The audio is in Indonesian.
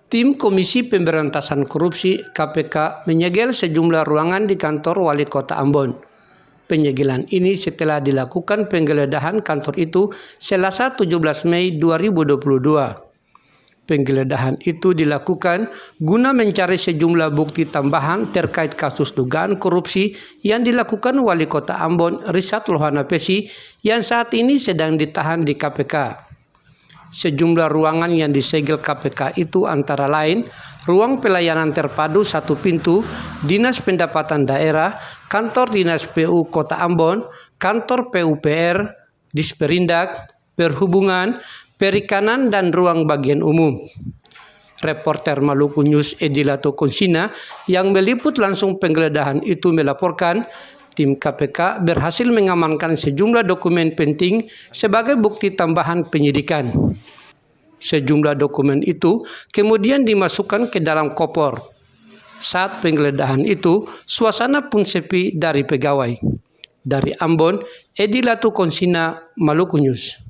Tim Komisi Pemberantasan Korupsi (KPK) menyegel sejumlah ruangan di kantor Wali Kota Ambon. Penyegelan ini setelah dilakukan penggeledahan kantor itu Selasa 17 Mei 2022. Penggeledahan itu dilakukan guna mencari sejumlah bukti tambahan terkait kasus dugaan korupsi yang dilakukan Wali Kota Ambon Richard Lohanapesi yang saat ini sedang ditahan di KPK. Sejumlah ruangan yang disegel KPK itu antara lain ruang pelayanan terpadu satu pintu, Dinas Pendapatan Daerah, Kantor Dinas PU Kota Ambon, Kantor PUPR, Disperindak, Perhubungan, Perikanan, dan ruang bagian umum. Reporter Maluku News Edilato Konsina yang meliput langsung penggeledahan itu melaporkan tim KPK berhasil mengamankan sejumlah dokumen penting sebagai bukti tambahan penyidikan. Sejumlah dokumen itu kemudian dimasukkan ke dalam koper. Saat penggeledahan itu, suasana pun sepi dari pegawai. Dari Ambon, Edilato Konsina, Maluku News.